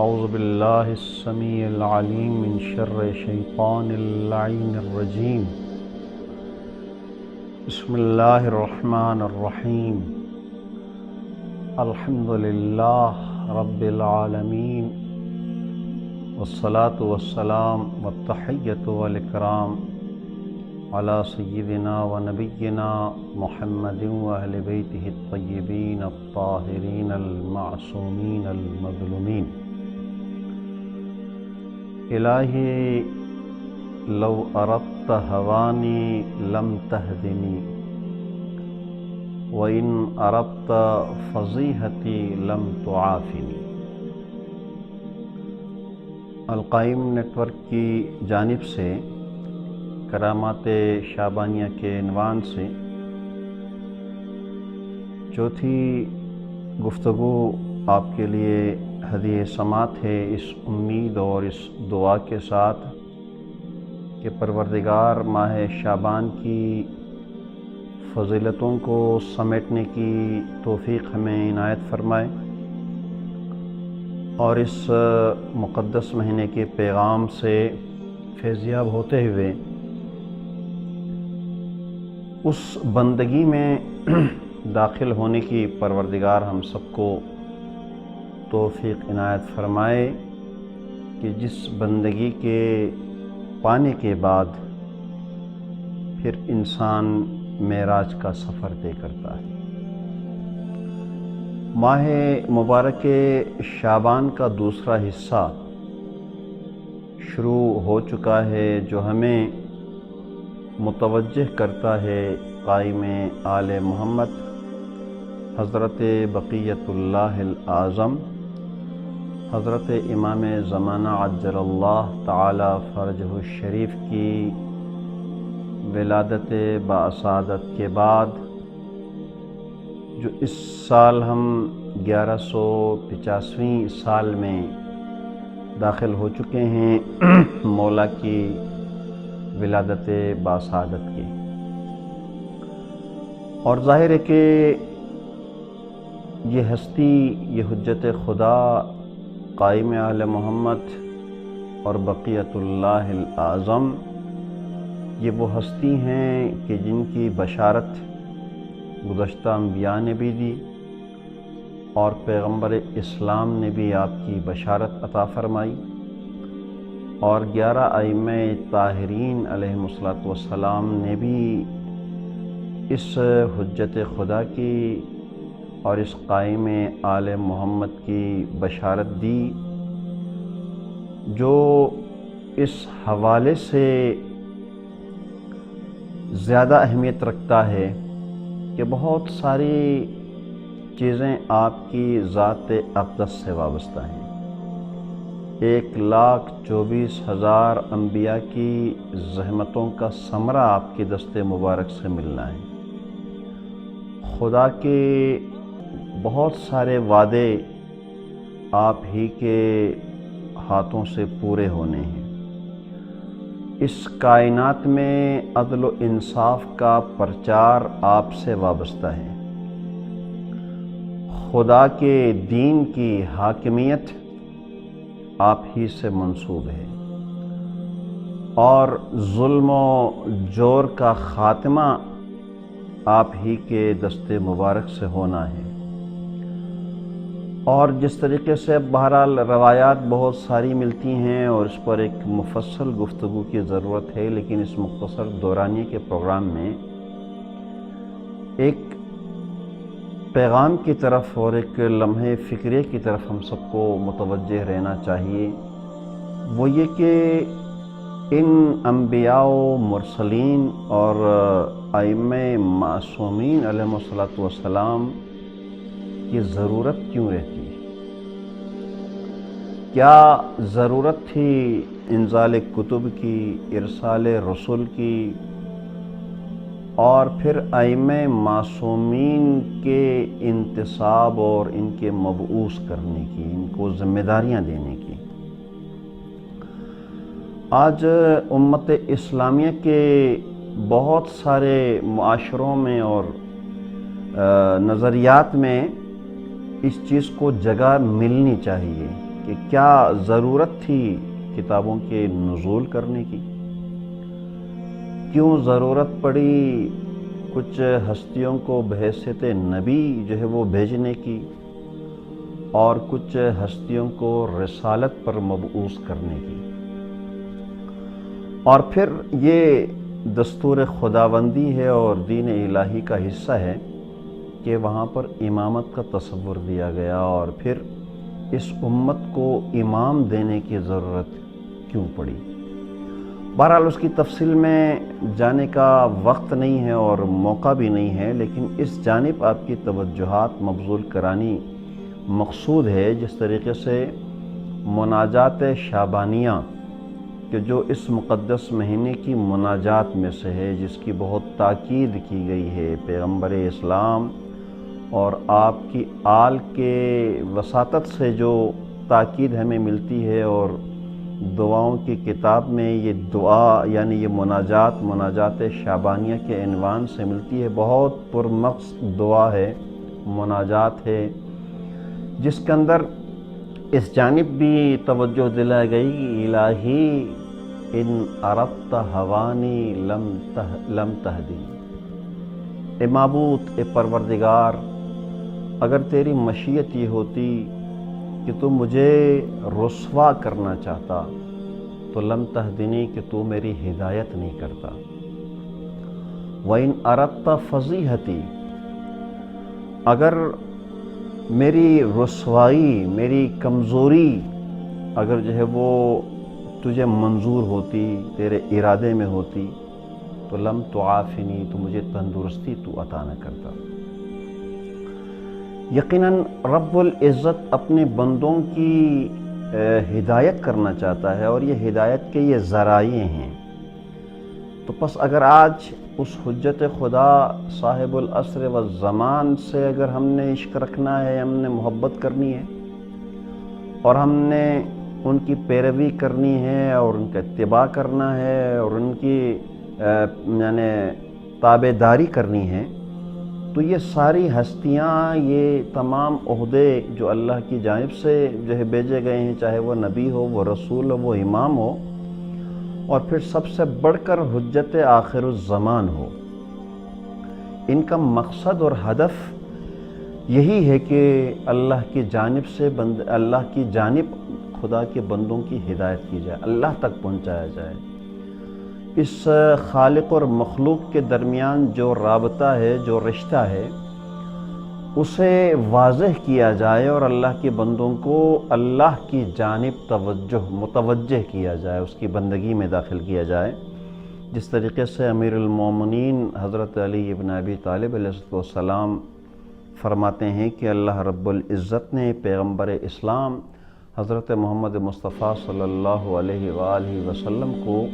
اعوذ باللہ السمیع العلیم من شر شیطان اللعین الرجیم بسم اللہ الرحمن الرحیم الحمد للہ رب العالمین والصلاة والسلام والتحیۃ والاکرام علی سیدنا و نبینا محمد و اہل بیتہ الطیبین الطاہرین المعصومین المظلومین۔ الہی لو اردت ہوانی لم تہدنی وَإِنْ أَرَدْتَ فَضِيحَتِي لَمْ تُعَافِنِي۔ القائم نیٹ ورک کی جانب سے کرامات شعبانیہ کے عنوان سے چوتھی گفتگو آپ کے لیے ہدیہ سماعت ہے، اس امید اور اس دعا کے ساتھ کہ پروردگار ماہ شعبان کی فضیلتوں کو سمیٹنے کی توفیق ہمیں عنایت فرمائے اور اس مقدس مہینے کے پیغام سے فیضیاب ہوتے ہوئے اس بندگی میں داخل ہونے کی پروردگار ہم سب کو توفیق عنایت فرمائے کہ جس بندگی کے پانے کے بعد پھر انسان معراج کا سفر طے کرتا ہے۔ ماہ مبارک شعبان کا دوسرا حصہ شروع ہو چکا ہے، جو ہمیں متوجہ کرتا ہے قائم آل محمد حضرت بقیت اللہ الاعظم حضرت امام زمانہ عجل اللہ تعالی فرجہ الشریف کی ولادت باسعادت کے بعد، جو اس سال ہم 1185ویں سال میں داخل ہو چکے ہیں مولا کی ولادت باسعادت کے، اور ظاہر ہے کہ یہ ہستی، یہ حجت خدا قائم آل محمد اور بقیت اللہ الاعظم، یہ وہ ہستی ہیں کہ جن کی بشارت گزشتہ انبیاء نے بھی دی اور پیغمبر اسلام نے بھی آپ کی بشارت عطا فرمائی، اور 11 ائمہ طاہرین علیہم السلام نے بھی اس حجت خدا کی اور اس قائم آل محمد کی بشارت دی، جو اس حوالے سے زیادہ اہمیت رکھتا ہے کہ بہت ساری چیزیں آپ کی ذات اقدس سے وابستہ ہیں۔ 1,24,000 انبیاء کی زحمتوں کا ثمرہ آپ کے دست مبارک سے ملنا ہے۔ خدا کے بہت سارے وعدے آپ ہی کے ہاتھوں سے پورے ہونے ہیں۔ اس کائنات میں عدل و انصاف کا پرچار آپ سے وابستہ ہے۔ خدا کے دین کی حاکمیت آپ ہی سے منسوب ہے، اور ظلم و جور کا خاتمہ آپ ہی کے دست مبارک سے ہونا ہے۔ اور جس طریقے سے بہرحال روایات بہت ساری ملتی ہیں اور اس پر ایک مفصل گفتگو کی ضرورت ہے، لیکن اس مختصر دورانیے کے پروگرام میں ایک پیغام کی طرف اور ایک لمحے فکرے کی طرف ہم سب کو متوجہ رہنا چاہیے، وہ یہ کہ ان انبیاء و مرسلین اور ائمہ معصومین علیہم السلام کی ضرورت کیوں رہتی ہے؟ کیا ضرورت تھی انزال کتب کی، ارسال رسول کی، اور پھر ائمہ معصومین کے انتصاب اور ان کے مبعوث کرنے کی، ان کو ذمہ داریاں دینے کی؟ آج امت اسلامیہ کے بہت سارے معاشروں میں اور نظریات میں اس چیز کو جگہ ملنی چاہیے کہ کیا ضرورت تھی کتابوں کے نزول کرنے کی؟ کیوں ضرورت پڑی کچھ ہستیوں کو بحیثیت نبی جو ہے وہ بھیجنے کی اور کچھ ہستیوں کو رسالت پر مبعوث کرنے کی؟ اور پھر یہ دستور خداوندی ہے اور دین الہی کا حصہ ہے کہ وہاں پر امامت کا تصور دیا گیا، اور پھر اس امت کو امام دینے کی ضرورت کیوں پڑی؟ بہرحال اس کی تفصیل میں جانے کا وقت نہیں ہے اور موقع بھی نہیں ہے، لیکن اس جانب آپ کی توجہات مبذول کرانی مقصود ہے، جس طریقے سے مناجات شعبانیہ کہ جو اس مقدس مہینے کی مناجات میں سے ہے، جس کی بہت تاکید کی گئی ہے پیغمبر اسلام اور آپ کی آل کے وساطت سے جو تاکید ہمیں ملتی ہے، اور دعاؤں کی کتاب میں یہ دعا یعنی یہ مناجات شعبانیہ کے عنوان سے ملتی ہے۔ بہت پرمغز دعا ہے، مناجات ہے، جس کے اندر اس جانب بھی توجہ دلائی گئی کہ الہی ان اردت ہوانی لم تہدی، اے معبود، اے پروردگار، اگر تیری مشیت یہ ہوتی کہ تو مجھے رسوا کرنا چاہتا تو لم تہدنی، کہ تو میری ہدایت نہیں کرتا۔ وَإِنْ أَرَدْتَ فَضِیحَتِی، اگر میری رسوائی، میری کمزوری اگر جو ہے وہ تجھے منظور ہوتی، تیرے ارادے میں ہوتی، تو لم تعافنی، تو مجھے تندرستی تو عطا نہ کرتا۔ یقیناً رب العزت اپنے بندوں کی ہدایت کرنا چاہتا ہے، اور یہ ہدایت کے یہ ذرائع ہیں۔ تو پس اگر آج اس حجت خدا صاحب العصر والزمان سے اگر ہم نے عشق رکھنا ہے، ہم نے محبت کرنی ہے، اور ہم نے ان کی پیروی کرنی ہے اور ان کا اتباع کرنا ہے اور ان کی یعنی تابع داری کرنی ہے، تو یہ ساری ہستیاں، یہ تمام عہدے جو اللہ کی جانب سے جو ہے بھیجے گئے ہیں، چاہے وہ نبی ہو، وہ رسول ہو، وہ امام ہو، اور پھر سب سے بڑھ کر حجت آخر الزمان ہو، ان کا مقصد اور ہدف یہی ہے کہ اللہ کی جانب سے اللہ کی جانب خدا کے بندوں کی ہدایت کی جائے، اللہ تک پہنچایا جائے۔ اس خالق اور مخلوق کے درمیان جو رابطہ ہے، جو رشتہ ہے، اسے واضح کیا جائے اور اللہ کے بندوں کو اللہ کی جانب متوجہ کیا جائے، اس کی بندگی میں داخل کیا جائے۔ جس طریقے سے امیر المومنین حضرت علی ابن ابی طالب علیہ السلام فرماتے ہیں کہ اللہ رب العزت نے پیغمبر اسلام حضرت محمد مصطفیٰ صلی اللہ علیہ وآلہ وسلم کو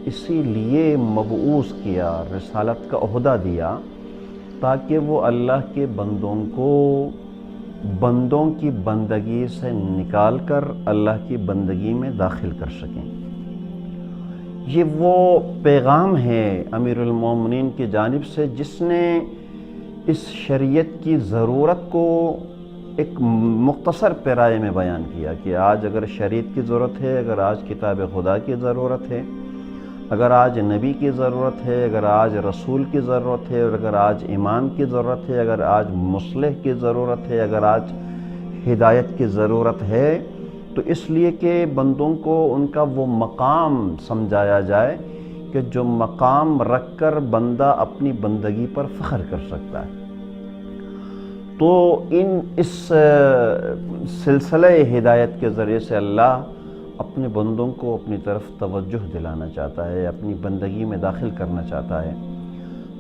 اسی لیے مبعوث کیا، رسالت کا عہدہ دیا، تاکہ وہ اللہ کے بندوں کو بندوں کی بندگی سے نکال کر اللہ کی بندگی میں داخل کر سکیں۔ یہ وہ پیغام ہے امیر المومنین کی جانب سے جس نے اس شریعت کی ضرورت کو ایک مختصر پیرائے میں بیان کیا کہ آج اگر شریعت کی ضرورت ہے، اگر آج کتاب خدا کی ضرورت ہے، اگر آج نبی کی ضرورت ہے، اگر آج رسول کی ضرورت ہے، اور اگر آج امام کی ضرورت ہے، اگر آج مصلح کی ضرورت ہے، اگر آج ہدایت کی ضرورت ہے، تو اس لیے کہ بندوں کو ان کا وہ مقام سمجھایا جائے کہ جو مقام رکھ کر بندہ اپنی بندگی پر فخر کر سکتا ہے۔ تو اس سلسلہ ہدایت کے ذریعے سے اللہ اپنے بندوں کو اپنی طرف توجہ دلانا چاہتا ہے، اپنی بندگی میں داخل کرنا چاہتا ہے۔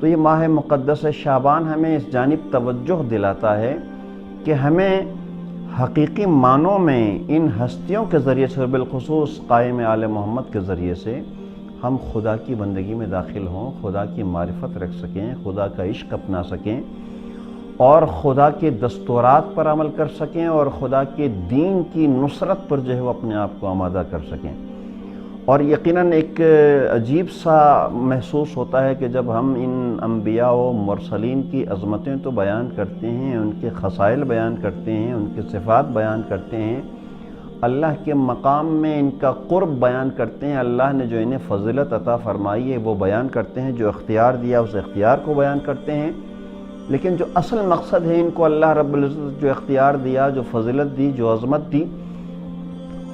تو یہ ماہ مقدس شعبان ہمیں اس جانب توجہ دلاتا ہے کہ ہمیں حقیقی معنوں میں ان ہستیوں کے ذریعے سے، بالخصوص قائم آل محمد کے ذریعے سے، ہم خدا کی بندگی میں داخل ہوں، خدا کی معرفت رکھ سکیں، خدا کا عشق اپنا سکیں، اور خدا کے دستورات پر عمل کر سکیں، اور خدا کے دین کی نصرت پر جو ہے وہ اپنے آپ کو آمادہ کر سکیں۔ اور یقیناً ایک عجیب سا محسوس ہوتا ہے کہ جب ہم ان انبیاء و مرسلین کی عظمتیں تو بیان کرتے ہیں، ان کے خصائل بیان کرتے ہیں، ان کی صفات بیان کرتے ہیں، اللہ کے مقام میں ان کا قرب بیان کرتے ہیں، اللہ نے جو انہیں فضیلت عطا فرمائی ہے وہ بیان کرتے ہیں، جو اختیار دیا اس اختیار کو بیان کرتے ہیں، لیکن جو اصل مقصد ہے ان کو اللہ رب العزت جو اختیار دیا، جو فضیلت دی، جو عظمت دی،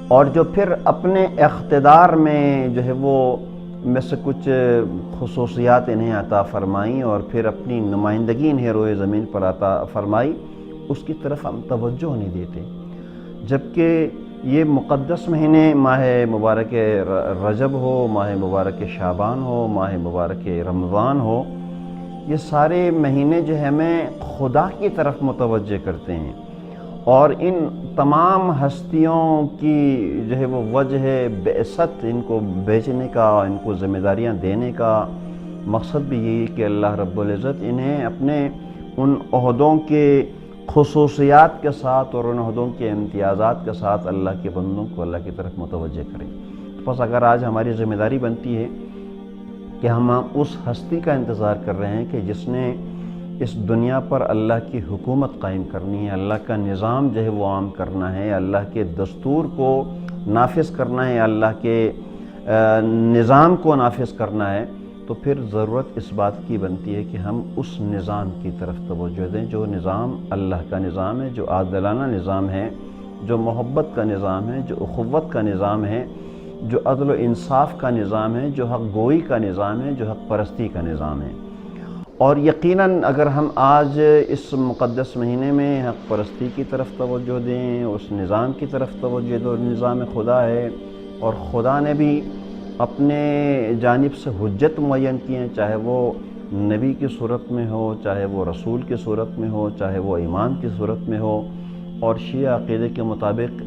اور جو پھر اپنے اقتدار میں جو ہے وہ میں سے کچھ خصوصیات انہیں عطا فرمائیں اور پھر اپنی نمائندگی انہیں روئے زمین پر عطا فرمائی، اس کی طرف ہم توجہ نہیں دیتے، جبکہ یہ مقدس مہینے ماہ مبارک رجب ہو، ماہ مبارک شعبان ہو، ماہ مبارک رمضان ہو، یہ سارے مہینے جو ہے ہمیں خدا کی طرف متوجہ کرتے ہیں، اور ان تمام ہستیوں کی جو ہے وہ وجہ بعثت، ان کو بھیجنے کا، ان کو ذمہ داریاں دینے کا مقصد بھی یہی کہ اللہ رب العزت انہیں اپنے ان عہدوں کے خصوصیات کے ساتھ اور ان عہدوں کے امتیازات کے ساتھ اللہ کے بندوں کو اللہ کی طرف متوجہ کریں۔ بس اگر آج ہماری ذمہ داری بنتی ہے کہ ہم اس ہستی کا انتظار کر رہے ہیں کہ جس نے اس دنیا پر اللہ کی حکومت قائم کرنی ہے، اللہ کا نظام جو ہے وہ عام کرنا ہے، اللہ کے دستور کو نافذ کرنا ہے، اللہ کے نظام کو نافذ کرنا ہے، تو پھر ضرورت اس بات کی بنتی ہے کہ ہم اس نظام کی طرف توجہ دیں جو نظام اللہ کا نظام ہے، جو عادلانہ نظام ہے، جو محبت کا نظام ہے، جو اخوت کا نظام ہے، جو عدل و انصاف کا نظام ہے، جو حق گوئی کا نظام ہے، جو حق پرستی کا نظام ہے۔ اور یقیناً اگر ہم آج اس مقدس مہینے میں حق پرستی کی طرف توجہ دیں، اس نظام کی طرف توجہ دیں، نظام خدا ہے، اور خدا نے بھی اپنے جانب سے حجت معین کی ہیں، چاہے وہ نبی کی صورت میں ہو، چاہے وہ رسول کی صورت میں ہو، چاہے وہ امام کی صورت میں ہو، اور شیعہ عقیدے کے مطابق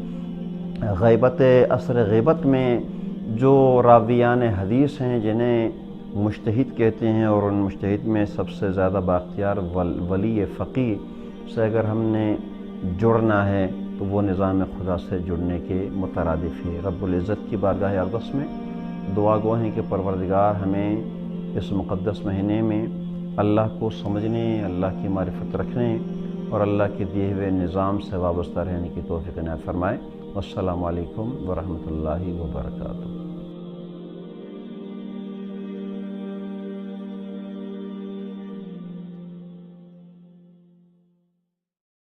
غیبت عصر غیبت میں جو راویان حدیث ہیں جنہیں مجتہد کہتے ہیں، اور ان مجتہد میں سب سے زیادہ بااختیار ولی فقیہ سے اگر ہم نے جڑنا ہے تو وہ نظام خدا سے جڑنے کے مترادف ہے۔ رب العزت کی بارگاہ اقدس میں دعا گو ہیں کہ پروردگار ہمیں اس مقدس مہینے میں اللہ کو سمجھنے، اللہ کی معرفت رکھنے اور اللہ کے دیے ہوئے نظام سے وابستہ رہنے کی توفیق عنایت فرمائے۔ والسلام علیکم ورحمۃ اللہ وبرکاتہ۔